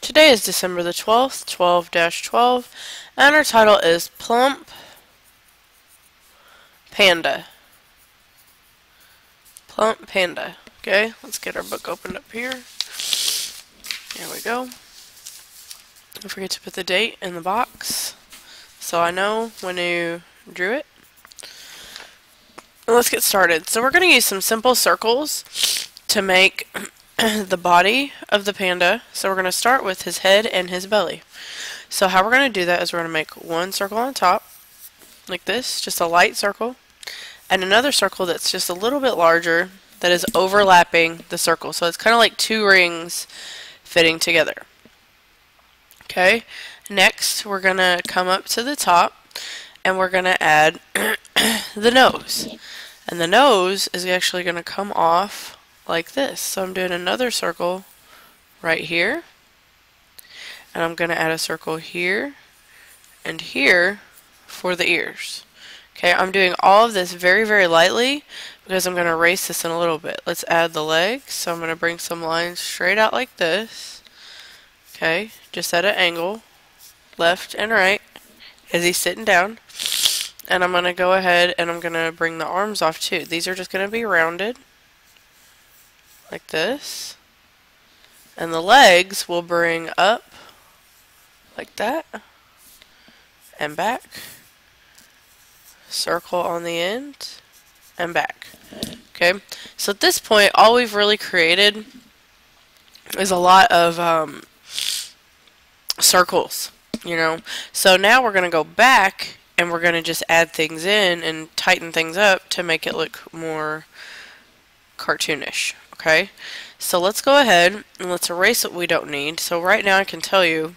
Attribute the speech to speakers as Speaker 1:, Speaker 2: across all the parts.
Speaker 1: Today is December the 12th, 12-12, and our title is Plump Panda. Plump Panda. Okay, let's get our book opened up here. There we go. Don't forget to put the date in the box so I know when you drew it. And let's get started. So we're going to use some simple circles to make the body of the panda. So we're going to start with his head and his belly. So how we're going to do that is we're going to make one circle on top, like this, just a light circle, and another circle that's just a little bit larger that is overlapping the circle. So it's kind of like two rings fitting together. Okay, next we're going to come up to the top and we're going to add the nose. And the nose is actually going to come off like this. So I'm doing another circle right here. And I'm going to add a circle here and here for the ears. Okay, I'm doing all of this very, very lightly because I'm going to erase this in a little bit. Let's add the legs. So I'm going to bring some lines straight out like this. Okay, just at an angle, left and right, as he's sitting down. And I'm going to go ahead and I'm going to bring the arms off too. These are just going to be rounded like this. And the legs will bring up like that and back. Circle on the end and back. Okay, so at this point all we've really created is a lot of circles, you know. So now we're going to go back and we're going to just add things in and tighten things up to make it look more cartoonish. Okay, so let's go ahead and let's erase what we don't need. So right now I can tell you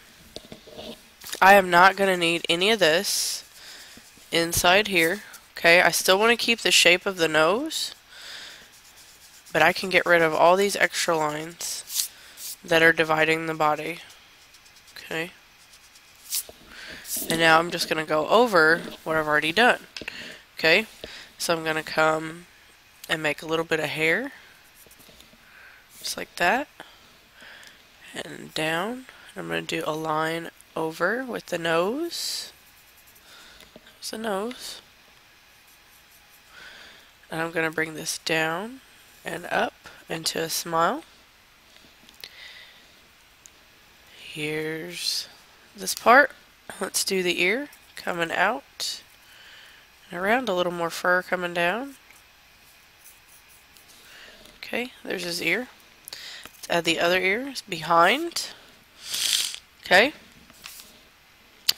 Speaker 1: I am not going to need any of this inside here. Okay, I still want to keep the shape of the nose, but I can get rid of all these extra lines that are dividing the body. Okay, and now I'm just going to go over what I've already done. Okay, so I'm going to come and make a little bit of hair, just like that, and down. I'm going to do a line over with the nose. There's the nose. And I'm going to bring this down and up into a smile. Here's this part. Let's do the ear coming out and around, a little more fur coming down. Okay, there's his ear. Let's add the other ear behind. Okay.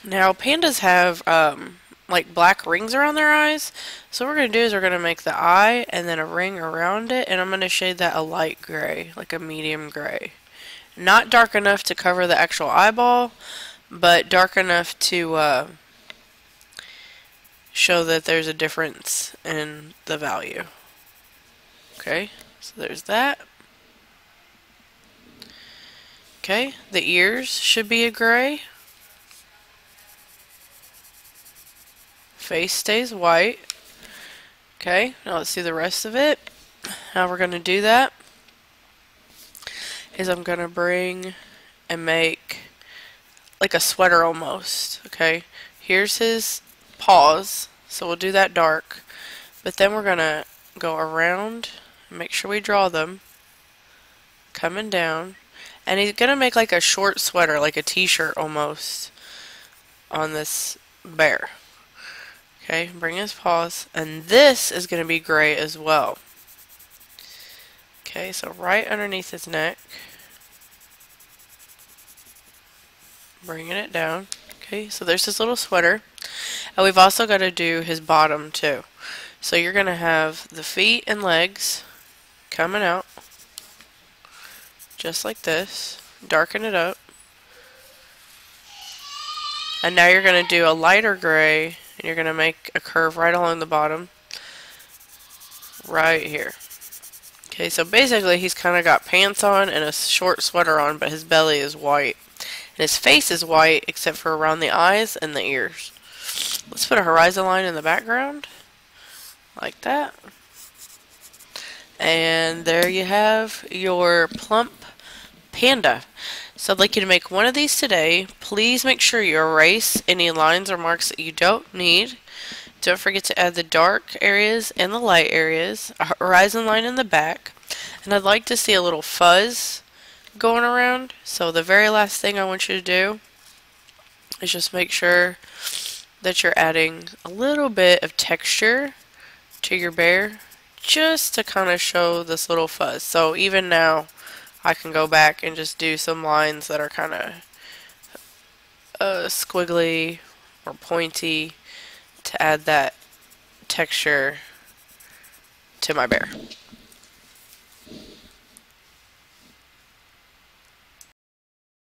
Speaker 1: Now pandas have like black rings around their eyes. So what we're going to do is we're going to make the eye and then a ring around it, and I'm going to shade that a light gray, like a medium gray. Not dark enough to cover the actual eyeball, but dark enough to show that there's a difference in the value. Okay, so there's that. Okay, the ears should be a gray. Face stays white. Okay, now let's do the rest of it. How we're going to do that is I'm going to bring and make like a sweater almost. Okay, here's his paws, so we'll do that dark. But then we're going to go around and make sure we draw them. Coming down. And he's going to make like a short sweater, like a t-shirt almost, on this bear. Okay, bring his paws, and this is going to be gray as well. Okay, so right underneath his neck, bringing it down. Okay, so there's his little sweater, and we've also got to do his bottom too. So you're going to have the feet and legs coming out, just like this. Darken it up. And now you're going to do a lighter gray, and you're going to make a curve right along the bottom, right here. Okay, so basically he's kind of got pants on and a short sweater on, but his belly is white. And his face is white, except for around the eyes and the ears. Let's put a horizon line in the background, like that. And there you have your Plump Panda. So I'd like you to make one of these today. Please make sure you erase any lines or marks that you don't need. Don't forget to add the dark areas and the light areas, a horizon line in the back, and I'd like to see a little fuzz going around. So the very last thing I want you to do is just make sure that you're adding a little bit of texture to your bear just to kind of show this little fuzz. So even now I can go back and just do some lines that are kind of squiggly or pointy to add that texture to my bear.